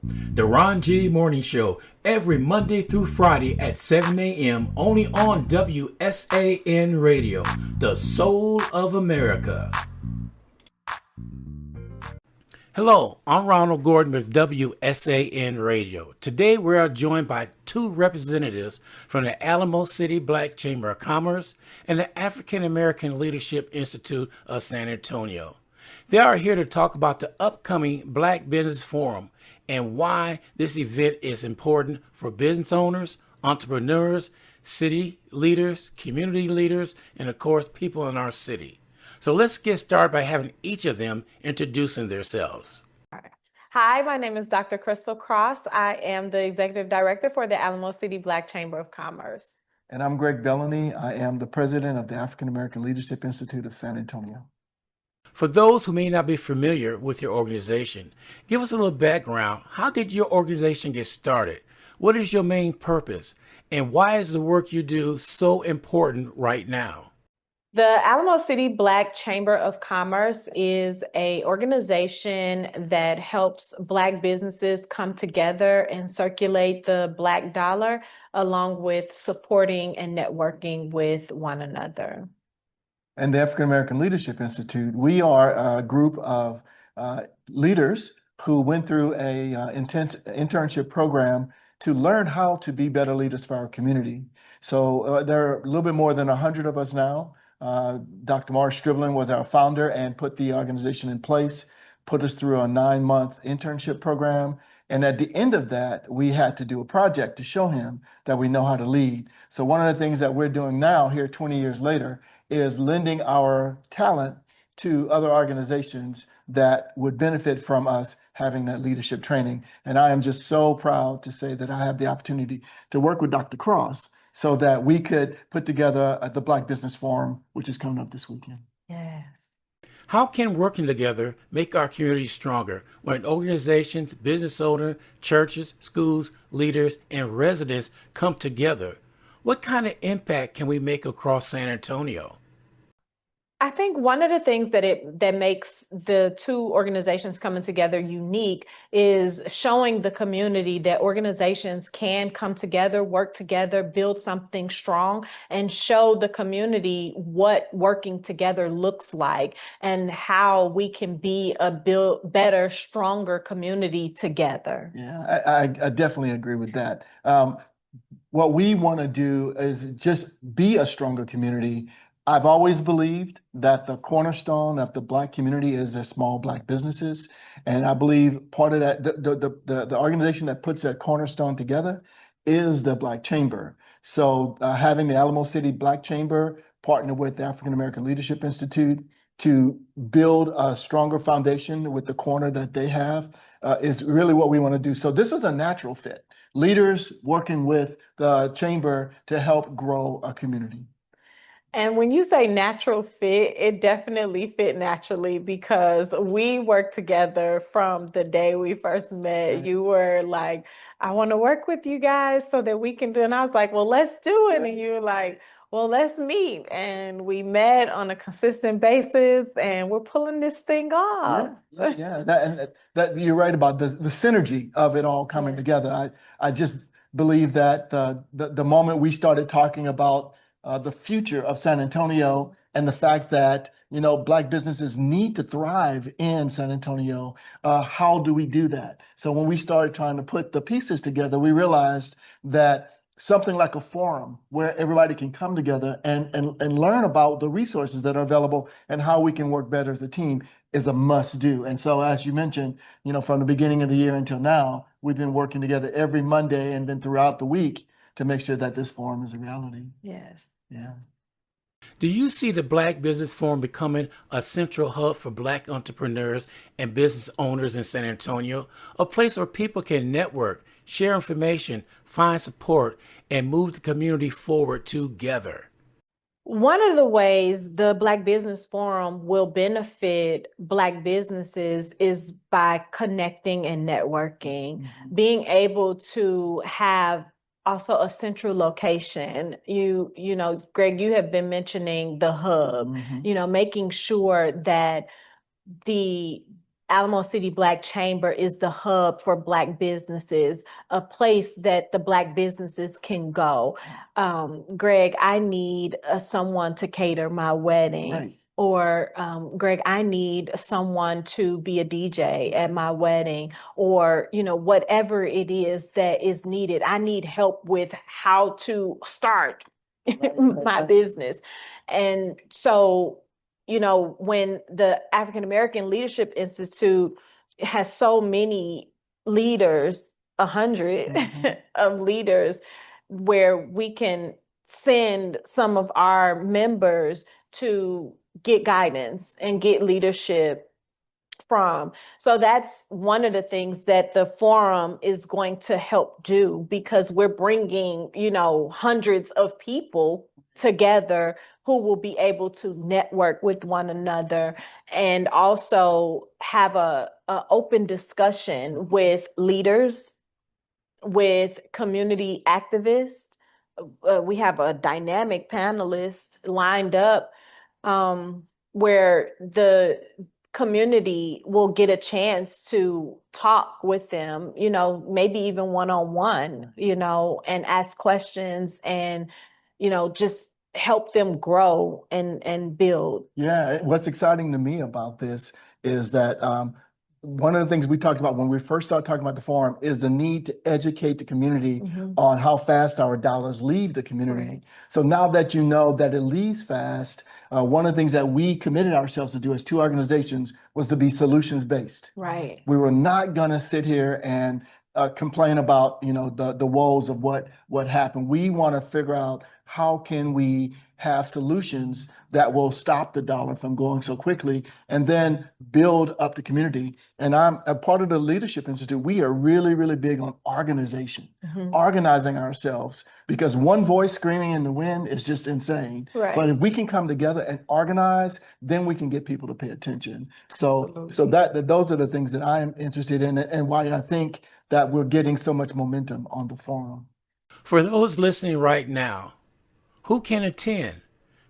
The Ron G Morning Show, every Monday through Friday at 7 a.m. only on WSAN Radio, the soul of America. Hello, I'm Ronald Gordon with WSAN Radio. Today we are joined by two representatives from the Alamo City Black Chamber of Commerce and the African American Leadership Institute of San Antonio. They are here to talk about the upcoming Black Business Forum and why this event is important for business owners, entrepreneurs, city leaders, community leaders, and of course, people in our city. So let's get started by having each of them introducing themselves. Hi, my name is Dr. Krystal Cross. I am the Executive Director for the Alamo City Black Chamber of Commerce. And I'm Greg Belleny. I am the President of the African American Leadership Institute of San Antonio. For those who may not be familiar with your organization, give us a little background. How did your organization get started? What is your main purpose? And why is the work you do so important right now? The Alamo City Black Chamber of Commerce is an organization that helps Black businesses come together and circulate the Black dollar, along with supporting and networking with one another. And the African American Leadership Institute, we are a group of leaders who went through a intense internship program to learn how to be better leaders for our community. So there are a little bit more than 100 of us now. Dr. Morris Striblin was our founder and put the organization in place, put us through a 9-month internship program. And at the end of that, we had to do a project to show him that we know how to lead. So one of the things that we're doing now here 20 years later is lending our talent to other organizations that would benefit from us having that leadership training. And I am just so proud to say that I have the opportunity to work with Dr. Cross so that we could put together the Black Business Forum, which is coming up this weekend. Yes. How can working together make our community stronger when organizations, business owners, churches, schools, leaders, and residents come together? What kind of impact can we make across San Antonio? I think one of the things that makes the two organizations coming together unique is showing the community that organizations can come together, work together, build something strong, and show the community what working together looks like and how we can be a better, stronger community together. Yeah, I definitely agree with that. What we want to do is just be a stronger community. I've always believed that the cornerstone of the Black community is their small Black businesses. And I believe part of that, the organization that puts that cornerstone together is the Black Chamber. So having the Alamo City Black Chamber partner with the African American Leadership Institute to build a stronger foundation with the corner that they have is really what we want to do. So this was a natural fit. Leaders working with the chamber to help grow a community. And when you say natural fit, it definitely fit naturally because we worked together from the day we first met. Right. You were like, I want to work with you guys so that we can do. And I was like, well, let's do it. And you were like, well, let's meet. And we met on a consistent basis and we're pulling this thing off. Yeah. That you're right about the synergy of it all coming together. I just believe that the moment we started talking about the future of San Antonio and the fact that, Black businesses need to thrive in San Antonio. How do we do that? So when we started trying to put the pieces together, we realized that something like a forum where everybody can come together and learn about the resources that are available and how we can work better as a team is a must do. And so as you mentioned, from the beginning of the year until now, we've been working together every Monday and then throughout the week to make sure that this forum is a reality. Yes. Yeah. Do you see the Black Business Forum becoming a central hub for Black entrepreneurs and business owners in San Antonio, a place where people can network, share information, find support, and move the community forward together? One of the ways the Black Business Forum will benefit Black businesses is by connecting and networking, being able to have also a central location. You know, Greg, you have been mentioning the hub, making sure that the Alamo City Black Chamber is the hub for Black businesses, a place that the Black businesses can go. Greg, I need someone to cater my wedding. Right. Or Greg, I need someone to be a DJ at my wedding, or whatever it is that is needed. I need help with how to start my business. And so, when the African American Leadership Institute has so many leaders, 100 of leaders, where we can send some of our members to get guidance and get leadership from. So that's one of the things that the forum is going to help do, because we're bringing, hundreds of people together who will be able to network with one another and also have a open discussion with leaders, with community activists. We have a dynamic panelist lined up, where the community will get a chance to talk with them, maybe even one-on-one, and ask questions and, just help them grow and build. Yeah, what's exciting to me about this is that one of the things we talked about when we first started talking about the forum is the need to educate the community on how fast our dollars leave the community. Right. So now that you know that it leaves fast, one of the things that we committed ourselves to do as two organizations was to be solutions based. Right. We were not going to sit here and complain about the woes of what happened. We want to figure out how can we have solutions that will stop the dollar from going so quickly and then build up the community. And I'm a part of the Leadership Institute. We are really, really big on organization, organizing ourselves, because one voice screaming in the wind is just insane. Right. But if we can come together and organize, then we can get people to pay attention. So those are the things that I am interested in and why I think that we're getting so much momentum on the forum. For those listening right now who can attend,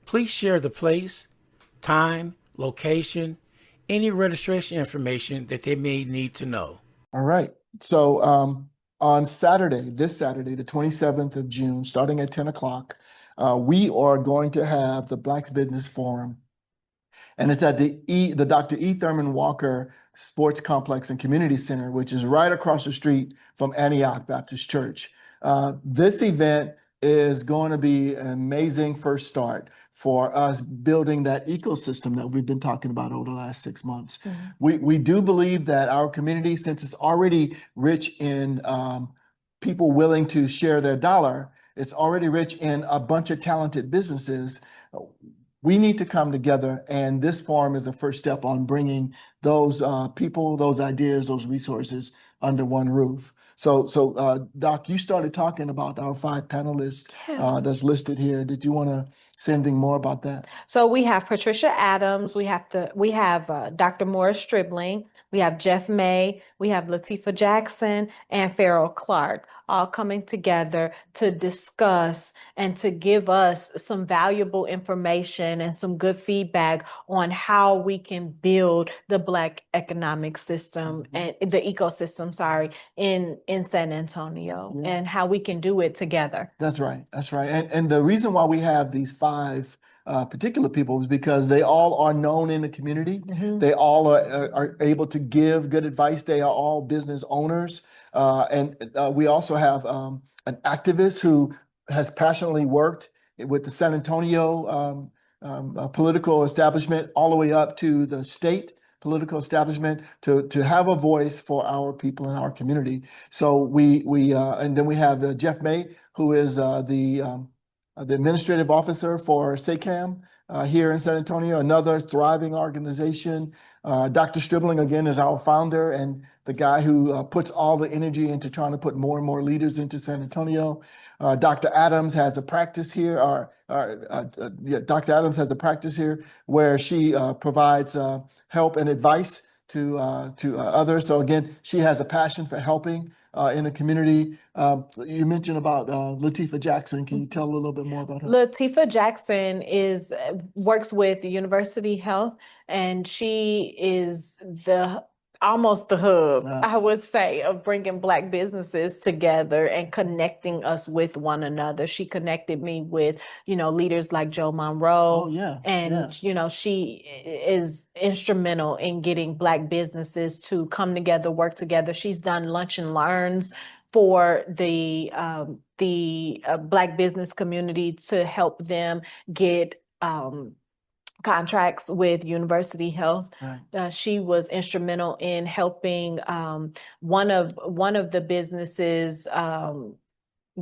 please share the place, time, location, any registration information that they may need to know. All right. So on this Saturday, the 27th of June, starting at 10 o'clock, we are going to have the Blacks Business Forum. And it's at the Dr. E. Thurman Walker Sports Complex and Community Center, which is right across the street from Antioch Baptist Church. This event is going to be an amazing first start for us building that ecosystem that we've been talking about over the last 6 months. We do believe that our community, since it's already rich in people willing to share their dollar, it's already rich in a bunch of talented businesses. We need to come together, and this forum is a first step on bringing those people, those ideas, those resources under one roof. So Doc, you started talking about our 5 panelists that's listed here. Did you want to say anything more about that? So we have Patricia Adams, we have Dr. Morris Stribling, we have Jeff May, we have Latifah Jackson, and Farrell Clark, all coming together to discuss and to give us some valuable information and some good feedback on how we can build the Black economic system and the ecosystem, in San Antonio, and how we can do it together. That's right. That's right. And the reason why we have these 5 particular people is because they all are known in the community. They all are able to give good advice. They are all business owners. And we also have an activist who has passionately worked with the San Antonio political establishment all the way up to the state political establishment to have a voice for our people in our community. So and then we have Jeff May, who is the administrative officer for SACAM here in San Antonio, another thriving organization. Dr. Stribling, again, is our founder and the guy who puts all the energy into trying to put more and more leaders into San Antonio. Dr. Adams has a practice here, Dr. Adams has a practice here where she provides help and advice to others. So again, she has a passion for helping in the community. You mentioned about Latifah Jackson. Can you tell a little bit more about her? Latifah Jackson works with University Health, and she is the almost the hub, Yeah. I would say, of bringing Black businesses together and connecting us with one another. She connected me with, leaders like Joe Monroe. Oh, yeah. And, she is instrumental in getting Black businesses to come together, work together. She's done lunch and learns for the Black business community to help them get contracts with University Health. Right. She was instrumental in helping one of the businesses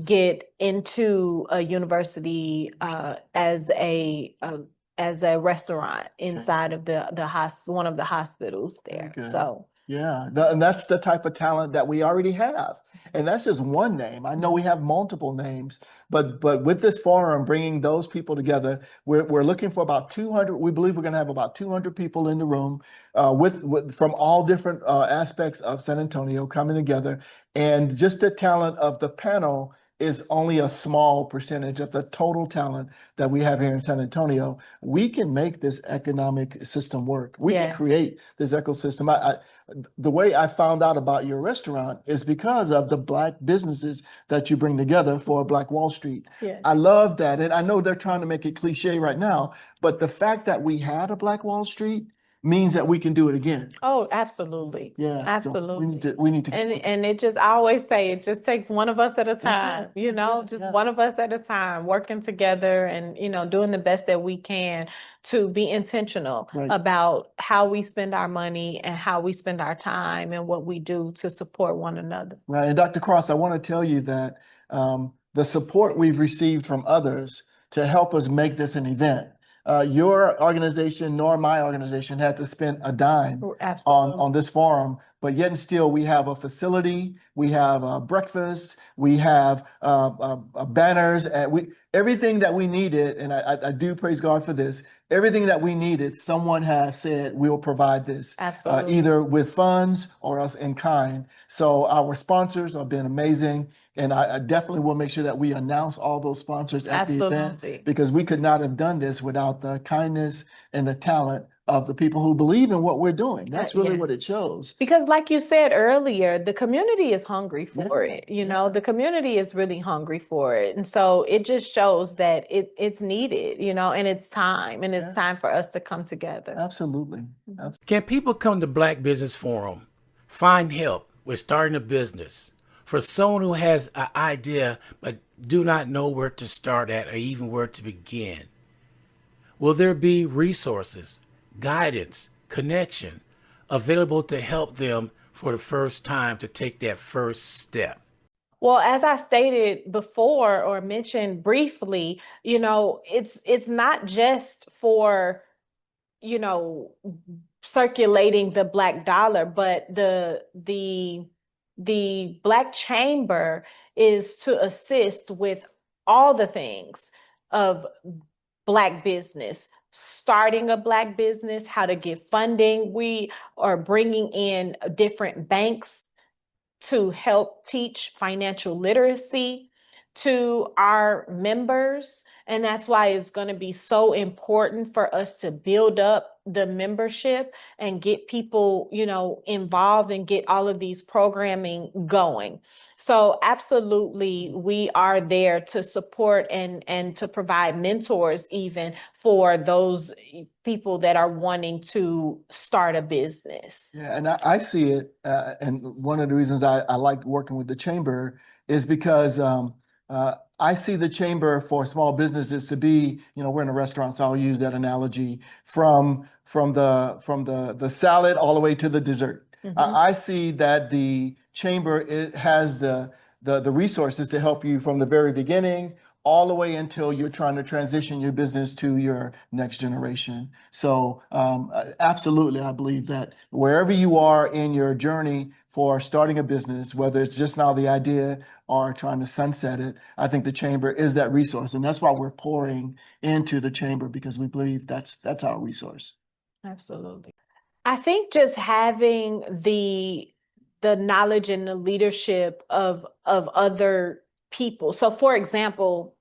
get into a university as a restaurant inside of the one of the hospitals there. Very good. So Yeah, and that's the type of talent that we already have. And that's just one name. I know we have multiple names, but with this forum, bringing those people together, we're looking for about 200. We believe we're going to have about 200 people in the room with from all different aspects of San Antonio coming together. And just the talent of the panel is only a small percentage of the total talent that we have here in San Antonio. We can make this economic system work. We can create this ecosystem. The way I found out about your restaurant is because of the Black businesses that you bring together for Black Wall Street. Yes. I love that. And I know they're trying to make it cliche right now, but the fact that we had a Black Wall Street means that we can do it again. Oh, absolutely. Yeah. Absolutely. So we need to. And it just, I always say, it just takes one of us at a time, just one of us at a time, working together and, doing the best that we can to be intentional about how we spend our money and how we spend our time and what we do to support one another. Right. And Dr. Cross, I want to tell you that the support we've received from others to help us make this an event. Your organization nor my organization had to spend a dime on this forum, but yet and still we have a facility, we have breakfast, we have banners, and everything that we needed. And I do praise God for this. Everything that we needed, someone has said we'll provide this, either with funds or else in kind. So our sponsors have been amazing. And I definitely will make sure that we announce all those sponsors at the event, because we could not have done this without the kindness and the talent of the people who believe in what we're doing. That's really what it shows. Because like you said earlier, the community is hungry for it. The community is really hungry for it. And so it just shows that it's needed, and it's time. And it's time for us to come together. Absolutely. Can people come to Black Business Forum, find help with starting a business? For someone who has an idea but do not know where to start at or even where to begin, will there be resources, guidance, connection available to help them for the first time to take that first step? Well, as I stated before or mentioned briefly, it's not just for, circulating the Black dollar, but the Black Chamber is to assist with all the things of Black business, starting a Black business, how to get funding. We are bringing in different banks to help teach financial literacy to our members. And that's why it's going to be so important for us to build up the membership and get people, involved and get all of these programming going. So absolutely, we are there to support and to provide mentors even for those people that are wanting to start a business. Yeah, and I see it. And one of the reasons I like working with the chamber is because I see the chamber for small businesses to be, we're in a restaurant, so I'll use that analogy from the salad all the way to the dessert. I see that the chamber has the resources to help you from the very beginning all the way until you're trying to transition your business to your next generation. So absolutely, I believe that wherever you are in your journey for starting a business, whether it's just now the idea or trying to sunset it, I think the chamber is that resource. And that's why we're pouring into the chamber, because we believe that's our resource. Absolutely. I think just having the knowledge and the leadership of other people. So for example,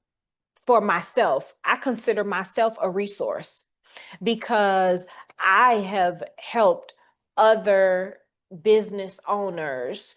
for myself, I consider myself a resource because I have helped other business owners.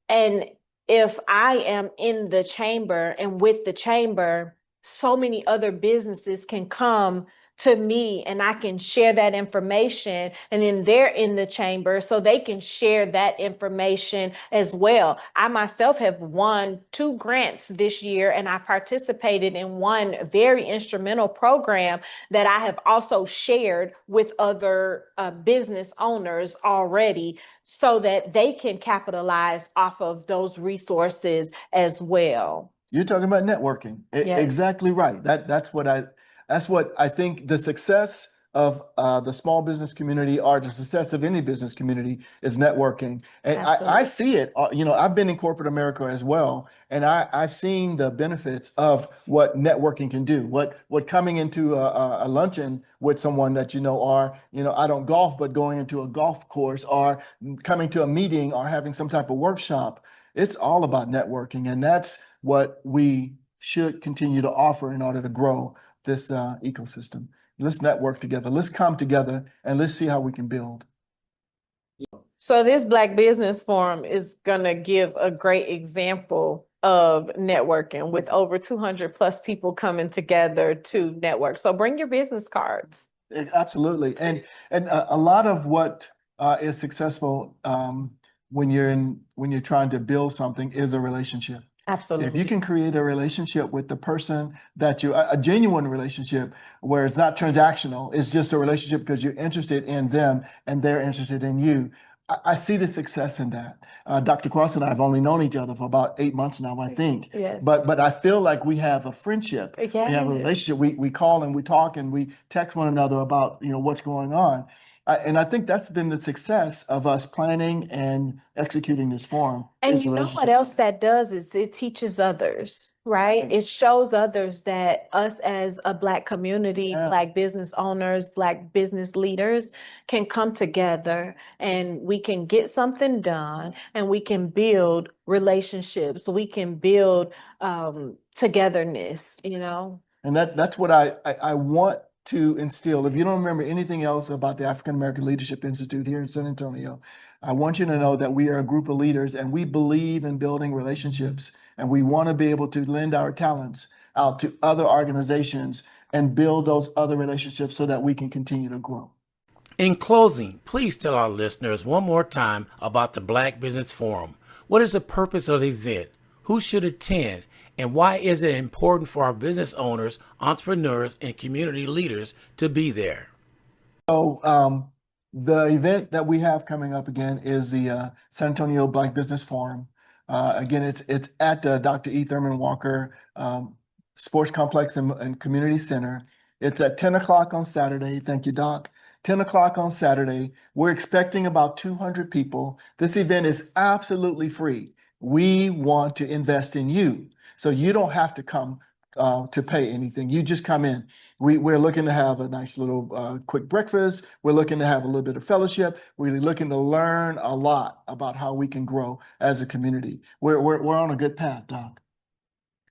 And if I am in the chamber and with the chamber, so many other businesses can come to me and I can share that information, and then they're in the chamber so they can share that information as well. I myself have won 2 grants this year, and I participated in one very instrumental program that I have also shared with other business owners already, so that they can capitalize off of those resources as well. You're talking about networking. Yes. Exactly right. That's what I think the success of the small business community, or the success of any business community, is networking. And I see it. I've been in corporate America as well, and I've seen the benefits of what networking can do. What coming into a luncheon with someone that or I don't golf, but going into a golf course, or coming to a meeting, or having some type of workshop. It's all about networking, and that's what we should continue to offer in order to grow this ecosystem. Let's network together. Let's come together, and let's see how we can build. So this Black Business Forum is going to give a great example of networking, with over 200 plus people coming together to network. So bring your business cards. Absolutely. And a lot of what is successful when you're trying to build something is a relationship. Absolutely. If you can create a relationship with the person that a genuine relationship where it's not transactional, it's just a relationship because you're interested in them and they're interested in you. I see the success in that. Dr. Cross and I have only known each other for about 8 months now, I think. Yes. But I feel like we have a friendship. Yes. We have a relationship. We call and we talk and we text one another about what's going on. And I think that's been the success of us planning and executing this forum. And you know what else that does is it teaches others, right? It shows others that us as a Black community, Black business owners, Black business leaders can come together and we can get something done, and we can build relationships. We can build togetherness, And that's what I want to instill. If you don't remember anything else about the African American Leadership Institute here in San Antonio, I want you to know that we are a group of leaders, and we believe in building relationships, and we want to be able to lend our talents out to other organizations and build those other relationships so that we can continue to grow. In closing, please tell our listeners one more time about the Black Business Forum. What is the purpose of the event? Who should attend? And why is it important for our business owners, entrepreneurs, and community leaders to be there? So the event that we have coming up again is the San Antonio Black Business Forum. Again, it's at Dr. E. Thurman Walker Sports Complex and Community Center. It's at 10 o'clock on Saturday. Thank you, Doc. 10 o'clock on Saturday. We're expecting about 200 people. This event is absolutely free. We want to invest in you, so you don't have to come to pay anything. You just come in. We're looking to have a nice little quick breakfast. We're looking to have a little bit of fellowship. We're looking to learn a lot about how we can grow as a community. We're on a good path, Doc.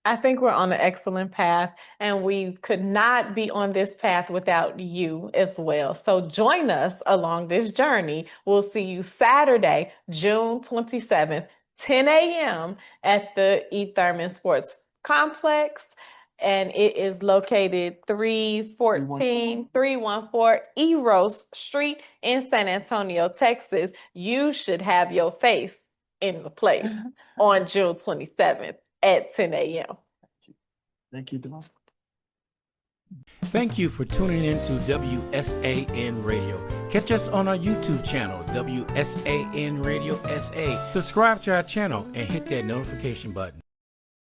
I think we're on an excellent path, and we could not be on this path without you as well. So join us along this journey. We'll see you Saturday, June 27th, 10 a.m. at the E. Thurman Sports Complex, and it is located 314 E. Rose Street in San Antonio, Texas. You should have your face in the place on June 27th at 10 a.m. Thank you, Dawn. Thank you for tuning in to WSAN Radio. Catch us on our YouTube channel, WSAN Radio SA. Subscribe to our channel and hit that notification button.